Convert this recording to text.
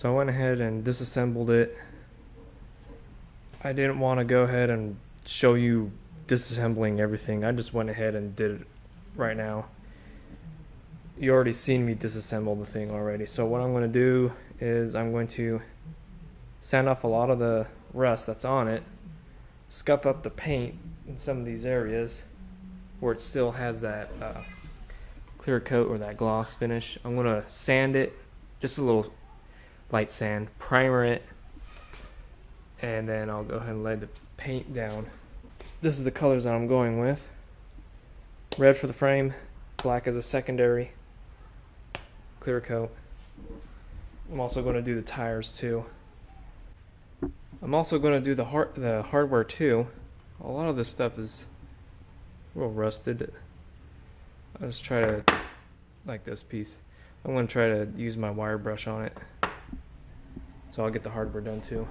So I went ahead and disassembled it. I didn't want to go ahead and show you disassembling everything. I just went ahead and did it right now. You already seen me disassemble the thing already. So what I'm going to do is I'm going to sand off a lot of the rust that's on it, scuff up the paint in some of these areas where it still has that clear coat or that gloss finish. I'm going to sand it, just a little light sand, primer it, and then I'll go ahead and lay the paint down. This is the colors that I'm going with. Red for the frame, black as a secondary, clear coat. I'm also going to do the tires too. I'm also going to do the hardware too. A lot of this stuff is a little rusted. I'll just try to, like this piece, I'm going to try to use my wire brush on it. So I'll get the hardware done too.